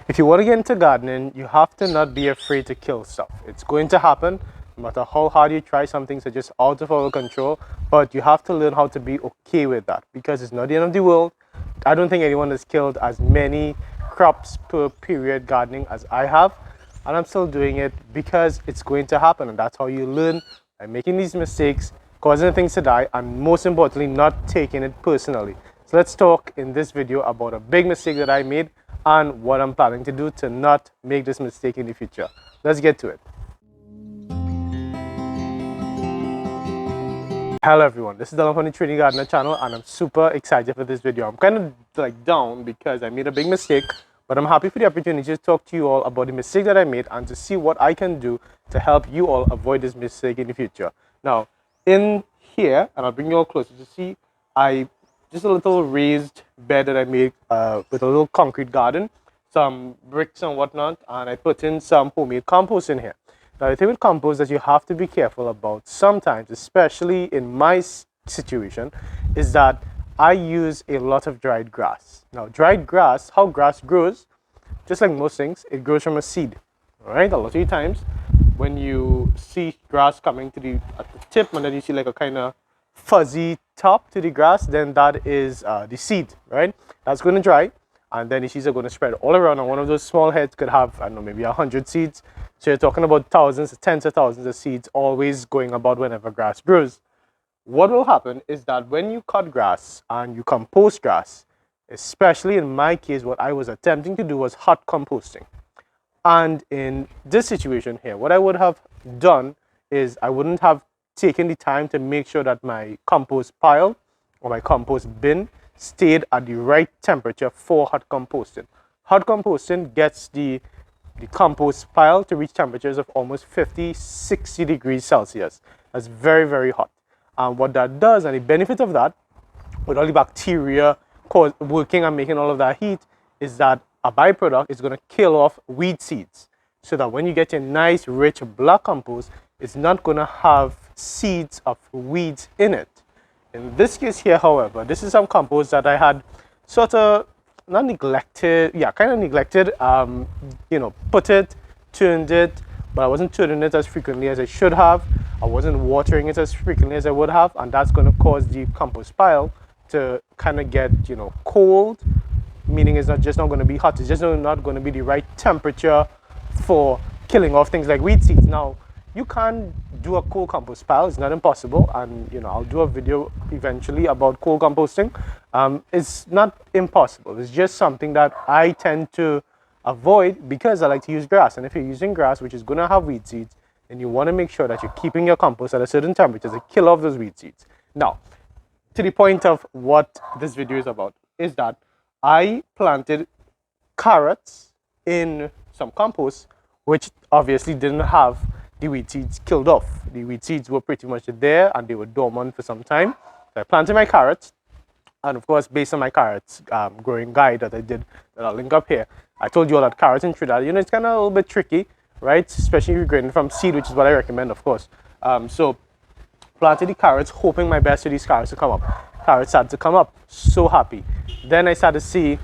If you want to get into gardening, you have to not be afraid to kill stuff. It's going to happen no matter how hard you try. Some things are just out of our control, but you have to learn how to be okay with that because it's not the end of the world. I don't think anyone has killed as many crops per period gardening as I have, and I'm still doing it because it's going to happen, and that's how you learn, by making these mistakes, causing things to die, and most importantly, not taking it personally. So let's talk in this video about a big mistake that I made and what I'm planning to do to not make this mistake in the future. Let's get to it. Hello everyone, this is Dylan from the Trini Gardener channel, and I'm super excited for this video. I'm kind of like down because I made a big mistake, but I'm happy for the opportunity to talk to you all about the mistake that I made and to see what I can do to help you all avoid this mistake in the future. Now, in here, and I'll bring you all closer to see, just a little raised bed that I made with a little concrete garden, some bricks and whatnot, and I put in some homemade compost in here. Now, the thing with compost that you have to be careful about sometimes, especially in my situation, is that I use a lot of dried grass. Now, dried grass, how grass grows, just like most things, it grows from a seed. All right, a lot of the times when you see grass coming at the tip, and then you see like a kind of fuzzy top to the grass, then that is the seed, right? That's going to dry, and then the seeds are going to spread all around, and one of those small heads could have, I don't know, maybe 100 seeds. So you're talking about thousands, tens of thousands of seeds always going about whenever grass grows. What will happen is that when you cut grass and you compost grass, especially in my case, what I was attempting to do was hot composting. And in this situation here, what I would have done is I wouldn't have taken the time to make sure that my compost pile or my compost bin stayed at the right temperature for hot composting. Hot composting gets the compost pile to reach temperatures of almost 50-60 degrees Celsius. That's very, very hot. And what that does, and the benefit of that, with all the bacteria working and making all of that heat, is that a byproduct is going to kill off weed seeds. So that when you get your nice, rich black compost, it's not going to have seeds of weeds in it. In this case here, however, this is some compost that I had sort of not neglected, kind of neglected, put it, turned it, but I wasn't turning it as frequently as I should have. I wasn't watering it as frequently as I would have, and that's going to cause the compost pile to kind of get, cold, meaning it's not going to be hot, it's just not going to be the right temperature for killing off things like weed seeds. Now, you can do a cold compost pile, it's not impossible, and I'll do a video eventually about cold composting. It's not impossible, it's just something that I tend to avoid because I like to use grass. And if you're using grass, which is going to have weed seeds, then you want to make sure that you're keeping your compost at a certain temperature to kill off those weed seeds. Now, to the point of what this video is about, is that I planted carrots in some compost, which obviously didn't have the weed seeds killed off. The weed seeds were pretty much there and they were dormant for some time. So I planted my carrots, and of course, based on my carrots growing guide that I did, that I'll link up here, I told you all that carrots in Trinidad, it's kind of a little bit tricky, right? Especially if you're growing from seed, which is what I recommend, of course. So planted the carrots, hoping my best for these carrots to come up. Carrots started to come up, so happy. Then I started to see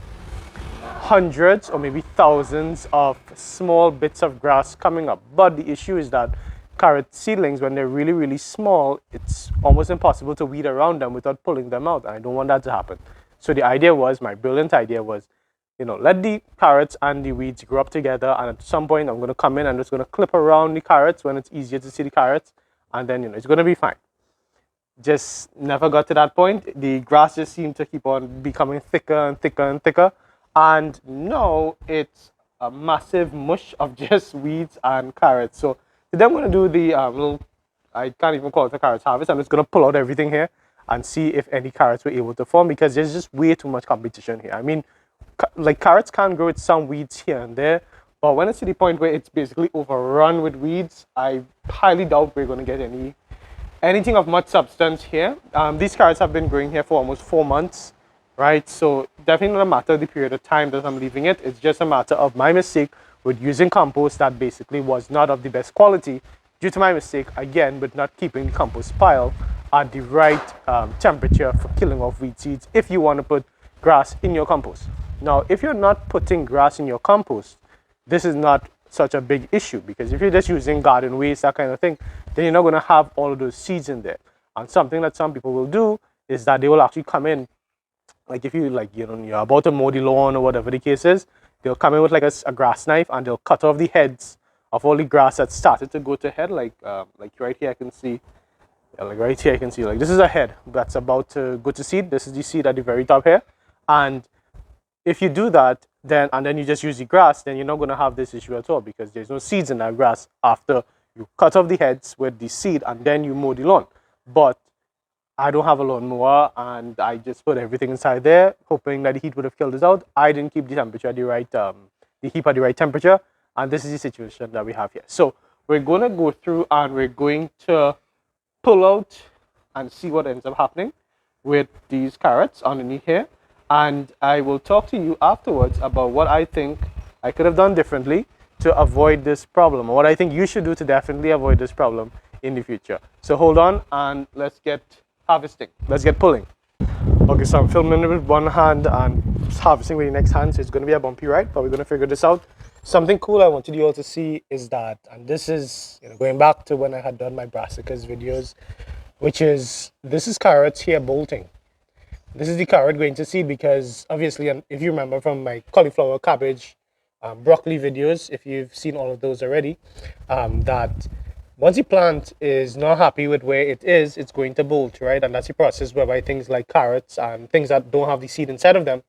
hundreds or maybe thousands of small bits of grass coming up. But the issue is that carrot seedlings, when they're really, really small, it's almost impossible to weed around them without pulling them out. And I don't want that to happen. So the idea was, my brilliant idea was, let the carrots and the weeds grow up together. And at some point, I'm going to come in and just going to clip around the carrots when it's easier to see the carrots. And then, it's going to be fine. Just never got to that point. The grass just seemed to keep on becoming thicker and thicker and thicker. And now it's a massive mush of just weeds and carrots. So today I'm going to do the I can't even call it a carrot harvest. I'm just going to pull out everything here and see if any carrots were able to form, because there's just way too much competition here. I mean, like, carrots can grow with some weeds here and there, but when it's to the point where it's basically overrun with weeds, I highly doubt we're going to get anything of much substance here. These carrots have been growing here for almost 4 months. Right, so definitely not a matter of the period of time that I'm leaving it. It's just a matter of my mistake with using compost that basically was not of the best quality, due to my mistake again with not keeping the compost pile at the right temperature for killing off weed seeds if you want to put grass in your compost. Now, if you're not putting grass in your compost, this is not such a big issue, because if you're just using garden waste, that kind of thing, then you're not going to have all of those seeds in there. And something that some people will do is that they will actually come in, like if you you're about to mow the lawn or whatever the case is, they'll come in with like a grass knife and they'll cut off the heads of all the grass that started to go to head, like right here I can see. Yeah, like right here, I can see like this is a head that's about to go to seed. This is the seed at the very top here. And if you do that, then you just use the grass, then you're not going to have this issue at all, because there's no seeds in that grass after you cut off the heads with the seed and then you mow the lawn. But I don't have a lawnmower, and I just put everything inside there, hoping that the heat would have killed this out. I didn't keep the temperature at the heat at the right temperature, and this is the situation that we have here. So we're going to go through and we're going to pull out and see what ends up happening with these carrots underneath here, and I will talk to you afterwards about what I think I could have done differently to avoid this problem, or what I think you should do to definitely avoid this problem in the future. So hold on and let's get harvesting. Let's get pulling. Okay, so I'm filming it with one hand and harvesting with the next hand, so it's going to be a bumpy ride, but we're going to figure this out. Something cool I wanted you all to see is that, and this is going back to when I had done my brassicas videos, which is, this is carrots here bolting. This is the carrot going to seed, because obviously, and if you remember from my cauliflower, cabbage, broccoli videos, if you've seen all of those already, that once the plant is not happy with where it is, it's going to bolt, right? And that's the process whereby things like carrots and things that don't have the seed inside of them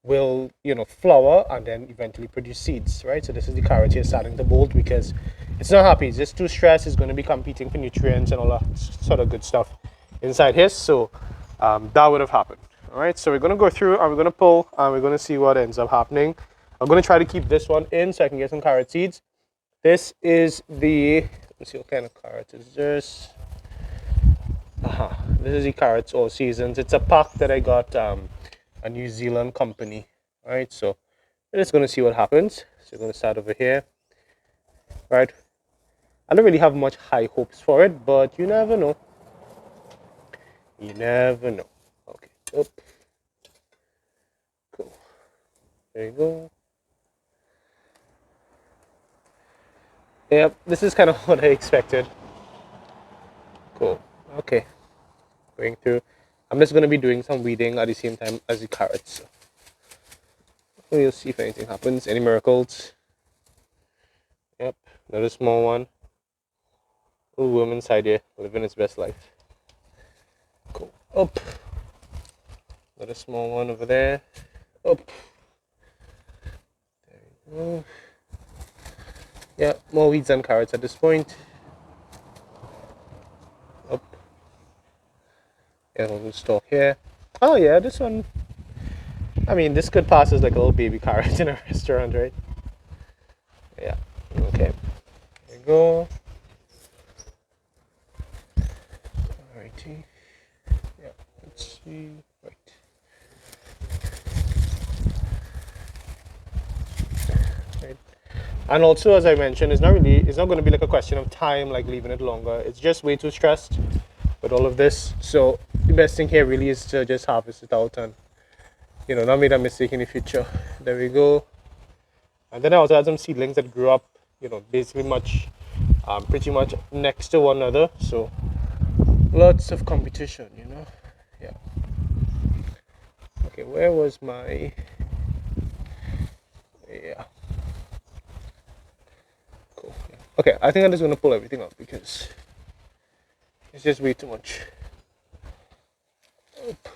will, flower and then eventually produce seeds, right? So this is the carrot here starting to bolt because it's not happy. It's just too stressed. It's going to be competing for nutrients and all that sort of good stuff inside here. So that would have happened. All right, so we're going to go through and we're going to pull and we're going to see what ends up happening. I'm going to try to keep this one in so I can get some carrot seeds. This is the, let's see what kind of carrot is this. This is the carrots all seasons. It's a pack that I got a New Zealand company. All right, so we're just going to see what happens. So we're going to start over here. Right, I don't really have much high hopes for it, but you never know. You never know. Okay, up. Cool. There you go. Yep, this is kind of what I expected. Cool. Okay. Going through. I'm just going to be doing some weeding at the same time as the carrots. So we'll see if anything happens. Any miracles? Yep. Another small one. Little worm inside here, living its best life. Cool. Up. Another small one over there. Up. There you go. Yeah, more weeds than carrots at this point. Up. Yeah, we'll stalk here. Oh yeah, this one. I mean, this could pass as like a little baby carrot in a restaurant, right? Yeah. Okay. There you go. Alrighty. Yeah. Let's see. Right. Right. And also, as I mentioned, it's not going to be like a question of time, like leaving it longer. It's just way too stressed with all of this. So the best thing here really is to just harvest it out and, not make a mistake in the future. There we go. And then I also had some seedlings that grew up, basically pretty much next to one another. So lots of competition, Yeah. Okay, where was my... Yeah. Cool. Yeah. Okay, I think I'm just going to pull everything up because it's just way too much. Oop.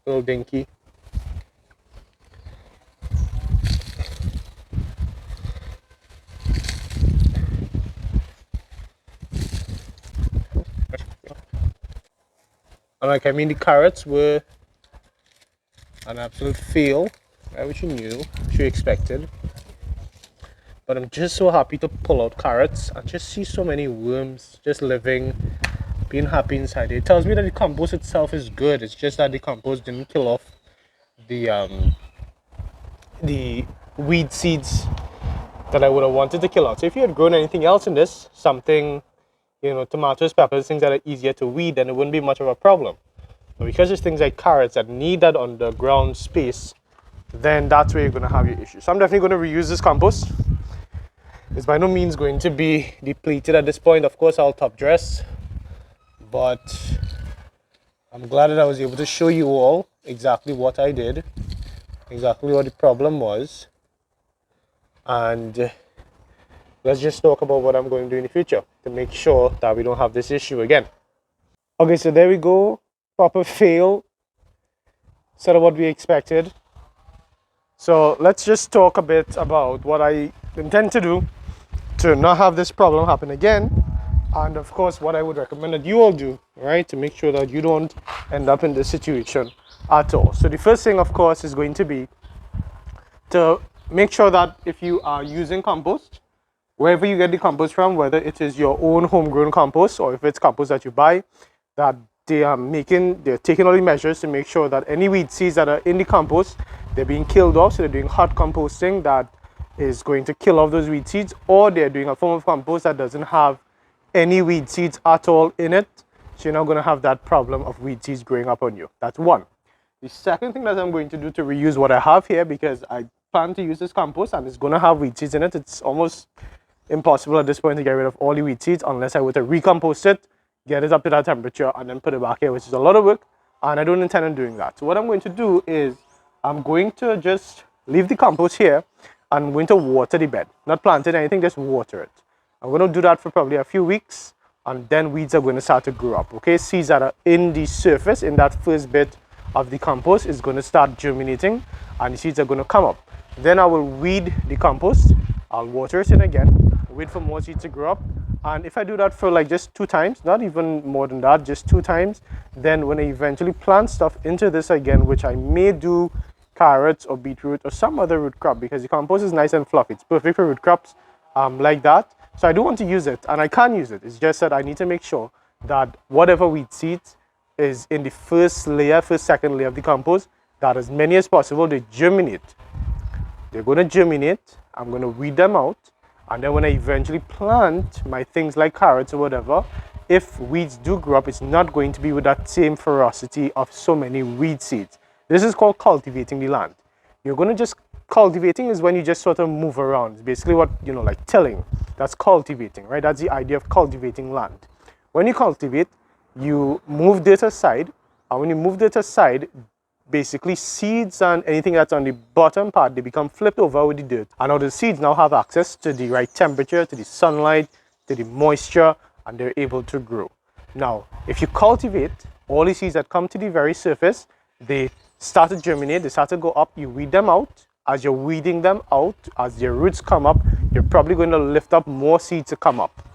Little dinky. And the carrots were an absolute fail, right, which you knew, which you expected. But I'm just so happy to pull out carrots and just see so many worms just living, being happy inside it. It tells me that the compost itself is good. It's just that the compost didn't kill off the weed seeds that I would have wanted to kill out. So if you had grown anything else in this, something, tomatoes, peppers, things that are easier to weed, then it wouldn't be much of a problem. But because there's things like carrots that need that underground space, then that's where you're going to have your issue. So I'm definitely going to reuse this compost. It's by no means going to be depleted at this point. Of course, I'll top dress, but I'm glad that I was able to show you all exactly what I did, exactly what the problem was, and let's just talk about what I'm going to do in the future to make sure that we don't have this issue again. Okay, so there we go. Proper fail, sort of what we expected. So let's just talk a bit about what I intend to do to not have this problem happen again, and of course what I would recommend that you all do, right, to make sure that you don't end up in this situation at all. So the first thing, of course, is going to be to make sure that if you are using compost, wherever you get the compost from, whether it is your own homegrown compost or if it's compost that you buy, that they're taking all the measures to make sure that any weed seeds that are in the compost, they're being killed off. So they're doing hot composting that is going to kill off those weed seeds, or they're doing a form of compost that doesn't have any weed seeds at all in it. So you're not going to have that problem of weed seeds growing up on you. That's one. The second thing that I'm going to do to reuse what I have here, because I plan to use this compost and it's going to have weed seeds in it, it's almost impossible at this point to get rid of all the weed seeds unless I were to recompost it, get it up to that temperature, and then put it back here, which is a lot of work, and I don't intend on doing that. So what I'm going to do is I'm going to just leave the compost here. I'm going to water the bed, not plant it, anything, just water it. I'm going to do that for probably a few weeks, and then weeds are going to start to grow up. Okay, seeds that are in the surface, in that first bit of the compost, is going to start germinating, and the seeds are going to come up. Then I will weed the compost, I'll water it in again, wait for more seeds to grow up, and if I do that for like just 2 times, not even more than that, just 2 times, then when I eventually plant stuff into this again, which I may do carrots or beetroot or some other root crop, because the compost is nice and fluffy, it's perfect for root crops like that. So I do want to use it, and I can use it. It's just that I need to make sure that whatever weed seeds is in the first layer, second layer of the compost, that as many as possible, they germinate. They're going to germinate. I'm going to weed them out, and then when I eventually plant my things like carrots or whatever, if weeds do grow up, it's not going to be with that same ferocity of so many weed seeds. This is called cultivating the land. You're going to just, cultivating is when you just sort of move around. It's basically what, like tilling. That's cultivating, right? That's the idea of cultivating land. When you cultivate, you move dirt aside, and when you move dirt aside, basically seeds and anything that's on the bottom part, they become flipped over with the dirt. And now the seeds now have access to the right temperature, to the sunlight, to the moisture, and they're able to grow. Now, if you cultivate, all the seeds that come to the very surface, they start to germinate, they start to go up, you weed them out. As you're weeding them out, as their roots come up, you're probably going to lift up more seeds to come up.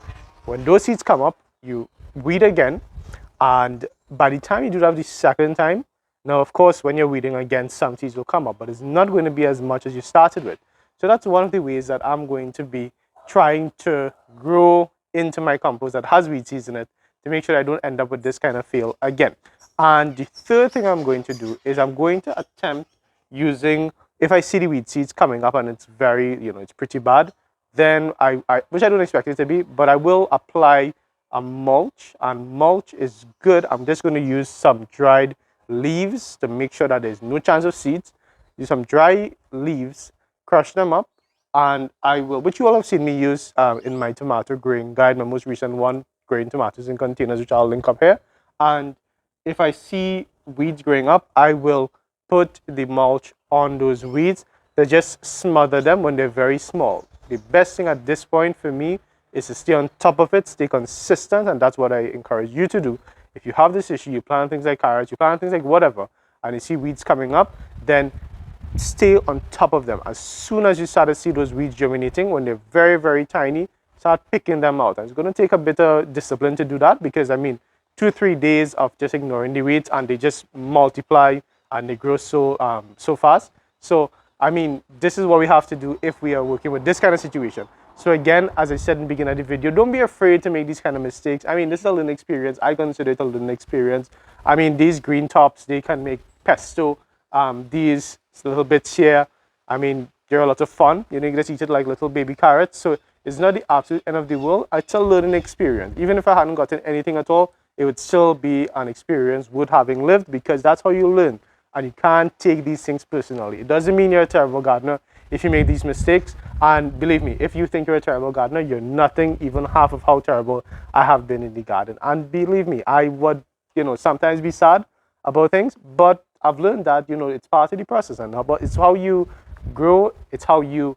When those seeds come up, you weed again, and by the time you do that the second time, now of course when you're weeding again, some seeds will come up, but it's not going to be as much as you started with. So that's one of the ways that I'm going to be trying to grow into my compost that has weed seeds in it, to make sure I don't end up with this kind of fail again. And the third thing I'm going to do is I'm going to attempt using, if I see the weed seeds coming up and it's very, it's pretty bad, then which I don't expect it to be, but I will apply a mulch, and mulch is good. I'm just going to use some dried leaves to make sure that there's no chance of seeds. Use some dry leaves, crush them up, and I will, which you all have seen me use in my tomato growing guide, my most recent one, growing tomatoes in containers, which I'll link up here. And if I see weeds growing up, I will put the mulch on those weeds to just smother them when they're very small. The best thing at this point for me is to stay on top of it, stay consistent, and that's what I encourage you to do. If you have this issue, you plant things like carrots, you plant things like whatever, and you see weeds coming up, then stay on top of them. As soon as you start to see those weeds germinating, when they're very, very tiny, start picking them out. And it's going to take a bit of discipline to do that, because 2-3 days of just ignoring the weeds, and they just multiply and they grow so fast. So this is what we have to do if we are working with this kind of situation. So again, as I said in the beginning of the video, don't be afraid to make these kind of mistakes. This is a learning experience. I consider it a learning experience. These green tops, they can make pesto. These little bits here, they're a lot of fun. You can just eat it like little baby carrots. So it's not the absolute end of the world. It's a learning experience. Even if I hadn't gotten anything at all, it would still be an experience worth having lived, because that's how you learn. And you can't take these things personally. It doesn't mean you're a terrible gardener if you make these mistakes. And believe me, if you think you're a terrible gardener, you're nothing even half of how terrible I have been in the garden. And believe me, I would, sometimes be sad about things, but I've learned that, it's part of the process. And it's how you grow, it's how you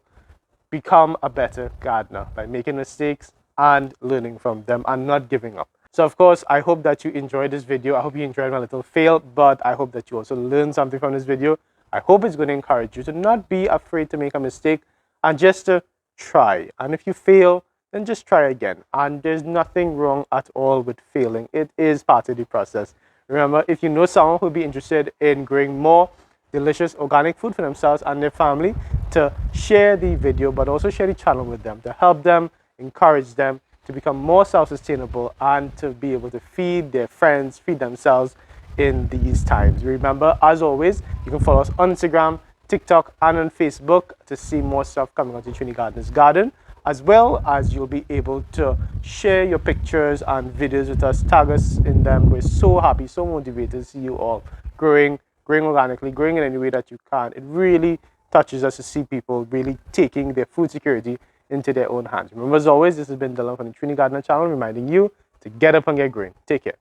become a better gardener, by making mistakes and learning from them and not giving up. So of course, I hope that you enjoyed this video. I hope you enjoyed my little fail, but I hope that you also learned something from this video. I hope it's going to encourage you to not be afraid to make a mistake and just to try. And if you fail, then just try again. And there's nothing wrong at all with failing. It is part of the process. Remember, if you know someone who'll be interested in growing more delicious organic food for themselves and their family, to share the video, but also share the channel with them, to help them, encourage them to become more self-sustainable and to be able to feed their friends, feed themselves in these times. Remember, as always, you can follow us on Instagram, TikTok, and on Facebook to see more stuff coming onto Trini Gardener's Garden, as well as you'll be able to share your pictures and videos with us, tag us in them. We're so happy, so motivated to see you all growing organically, growing in any way that you can. It really touches us to see people really taking their food security into their own hands. Remember, as always, this has been Dylan from the Trini Gardener channel, reminding you to get up and get growing. Take care.